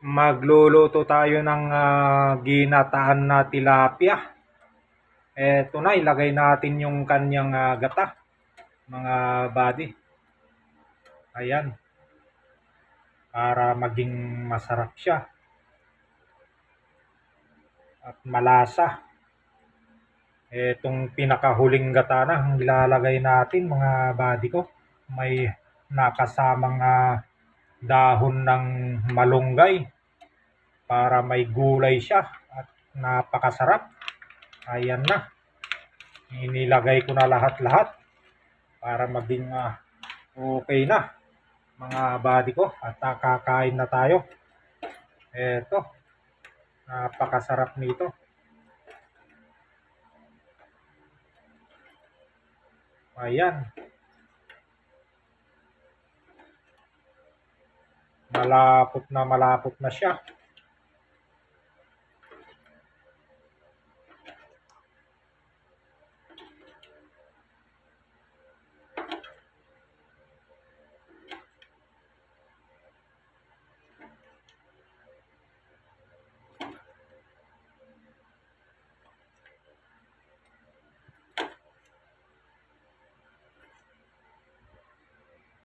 Magluluto tayo ng ginataan na tilapia. Eto na, ilagay natin yung kanyang gata, mga buddy. Ayan, para maging masarap siya at malasa. Etong pinakahuling gata na ang ilalagay natin, mga buddy ko. May nakasamang dahon ng malunggay para may gulay siya at napakasarap. Ayan na, inilagay ko na lahat-lahat para maging okay na, mga buddy ko, at kakain na tayo. Eto, napakasarap nito. Ayan, malapot na siya.